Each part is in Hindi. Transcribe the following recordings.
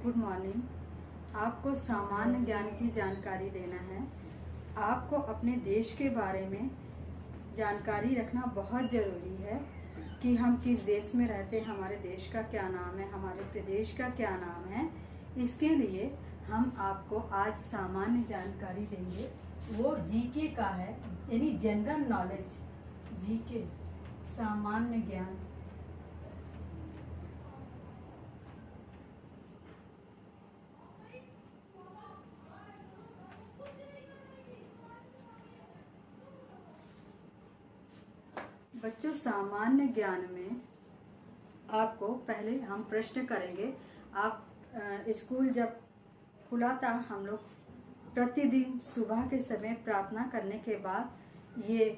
Good morning. आपको सामान्य ज्ञान की जानकारी देना है। आपको अपने देश के बारे में जानकारी रखना बहुत ज़रूरी है कि हम किस देश में रहते हैं, हमारे देश का क्या नाम है, हमारे प्रदेश का क्या नाम है। इसके लिए हम आपको आज सामान्य जानकारी देंगे। वो जीके का है, यानी जनरल नॉलेज, जीके सामान्य ज्ञान। बच्चों, सामान्य ज्ञान में आपको पहले हम प्रश्न करेंगे। आप स्कूल जब खुला था, हम लोग प्रतिदिन सुबह के समय प्रार्थना करने के बाद ये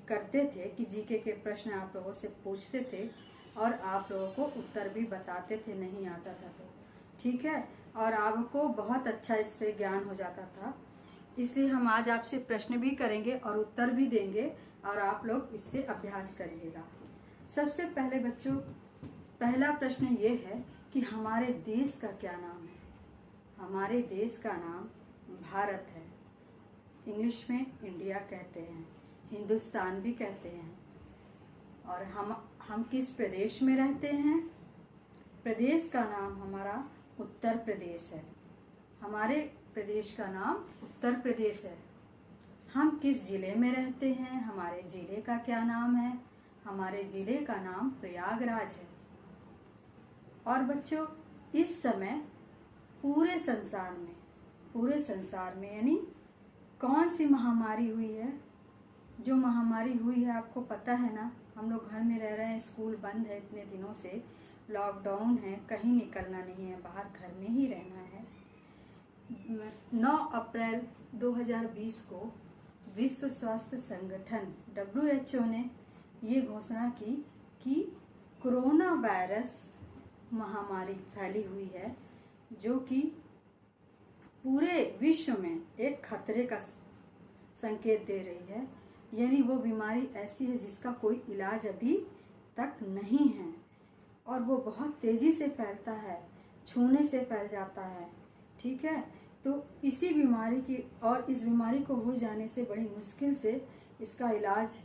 करते थे कि जीके के प्रश्न आप लोगों से पूछते थे और आप लोगों को उत्तर भी बताते थे, नहीं आता था तो ठीक है। और आपको बहुत अच्छा इससे ज्ञान हो जाता था। इसलिए हम आज आपसे प्रश्न भी करेंगे और उत्तर भी देंगे और आप लोग इससे अभ्यास करिएगा। सबसे पहले बच्चों, पहला प्रश्न ये है कि हमारे देश का क्या नाम है। हमारे देश का नाम भारत है। इंग्लिश में इंडिया कहते हैं, हिंदुस्तान भी कहते हैं। और हम किस प्रदेश में रहते हैं? प्रदेश का नाम हमारा उत्तर प्रदेश है। हमारे प्रदेश का नाम उत्तर प्रदेश है। हम किस जिले में रहते हैं? हमारे जिले का क्या नाम है? हमारे जिले का नाम प्रयागराज है। और बच्चों, इस समय पूरे संसार में यानी कौन सी महामारी हुई है? जो महामारी हुई है आपको पता है ना। हम लोग घर में रह रहे हैं, स्कूल बंद है इतने दिनों से, लॉकडाउन है, कहीं निकलना नहीं है, बाहर घर में ही रहना है। 9 अप्रैल 2020 को विश्व स्वास्थ्य संगठन WHO ने ये घोषणा की कि कोरोना वायरस महामारी फैली हुई है, जो कि पूरे विश्व में एक खतरे का संकेत दे रही है। यानी वो बीमारी ऐसी है जिसका कोई इलाज अभी तक नहीं है और वो बहुत तेज़ी से फैलता है, छूने से फैल जाता है, ठीक है। तो इसी बीमारी की और इस बीमारी को हो जाने से बड़ी मुश्किल से इसका इलाज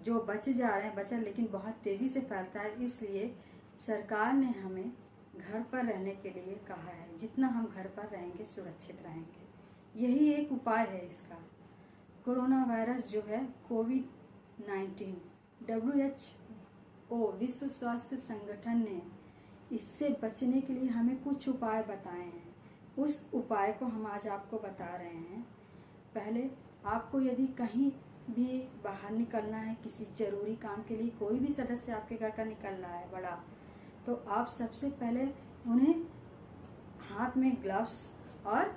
जो बच जा रहे हैं बचा, लेकिन बहुत तेज़ी से फैलता है। इसलिए सरकार ने हमें घर पर रहने के लिए कहा है। जितना हम घर पर रहेंगे सुरक्षित रहेंगे, यही एक उपाय है इसका। कोरोना वायरस जो है कोविड-19, WHO विश्व स्वास्थ्य संगठन ने इससे बचने के लिए हमें कुछ उपाय बताए हैं। उस उपाय को हम आज आपको बता रहे हैं। पहले आपको यदि कहीं भी बाहर निकलना है किसी ज़रूरी काम के लिए, कोई भी सदस्य आपके घर का निकल रहा है बड़ा, तो आप सबसे पहले उन्हें हाथ में ग्लव्स और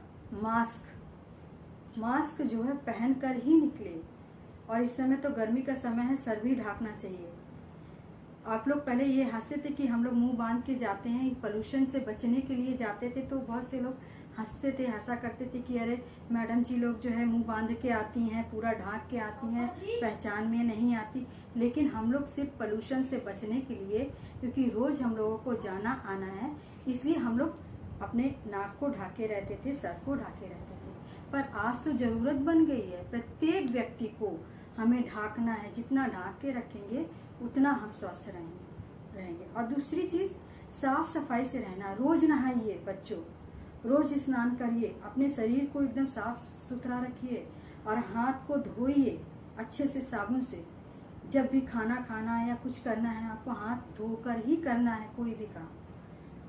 मास्क जो है पहन कर ही निकले। और इस समय तो गर्मी का समय है, सर भी ढकना चाहिए। आप लोग पहले ये हंसते थे कि हम लोग मुंह बांध के जाते हैं, पोल्यूशन से बचने के लिए जाते थे, तो बहुत से लोग हंसते थे, हंसा करते थे कि अरे मैडम जी लोग जो है मुंह बांध के आती हैं, पूरा ढाक के आती हैं, पहचान में नहीं आती। लेकिन हम लोग सिर्फ पोल्यूशन से बचने के लिए, क्योंकि रोज़ हम लोगों को जाना आना है, इसलिए हम लोग अपने नाक को ढाके रहते थे, सर को ढाके रहते थे। पर आज तो ज़रूरत बन गई है, प्रत्येक व्यक्ति को हमें ढाकना है। जितना ढाक के रखेंगे उतना हम स्वस्थ रहेंगे। और दूसरी चीज़, साफ सफाई से रहना। रोज़ नहाइए बच्चों, रोज़ स्नान करिए, अपने शरीर को एकदम साफ सुथरा रखिए और हाथ को धोइए अच्छे से साबुन से। जब भी खाना खाना है या कुछ करना है, आपको हाथ धोकर ही करना है कोई भी काम।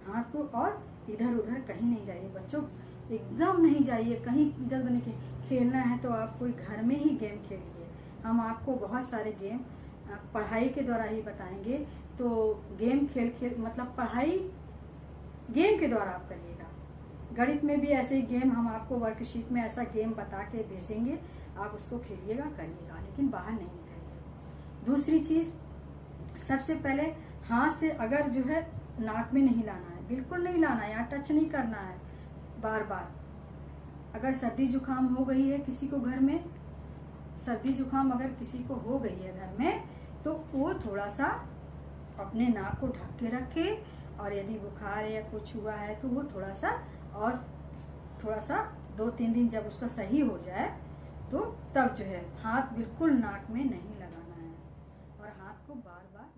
हाथ को, और इधर उधर कहीं नहीं जाइए बच्चों, एकदम नहीं जाइए कहीं इधर उधर नहीं। खेलना है तो आप कोई घर में ही गेम खेलिए। हम आपको बहुत सारे गेम पढ़ाई के द्वारा ही बताएंगे, तो गेम खेल मतलब पढ़ाई गेम के द्वारा आप करिएगा। गणित में भी ऐसे ही गेम हम आपको वर्कशीट में ऐसा गेम बता के भेजेंगे, आप उसको खेलिएगा, करिएगा, लेकिन बाहर नहीं निकलिएगा। दूसरी चीज़, सबसे पहले हाथ से अगर जो है नाक में नहीं लाना है, बिल्कुल नहीं लाना है, यहाँ टच नहीं करना है बार बार। अगर सर्दी जुकाम हो गई है किसी को घर में, सर्दी जुकाम अगर किसी को हो गई है घर में, तो वो थोड़ा सा अपने नाक को ढक के रखे और यदि बुखार या कुछ हुआ है तो वो थोड़ा सा 2-3 दिन जब उसका सही हो जाए तो तब जो है हाथ बिल्कुल नाक में नहीं लगाना है और हाथ को बार बार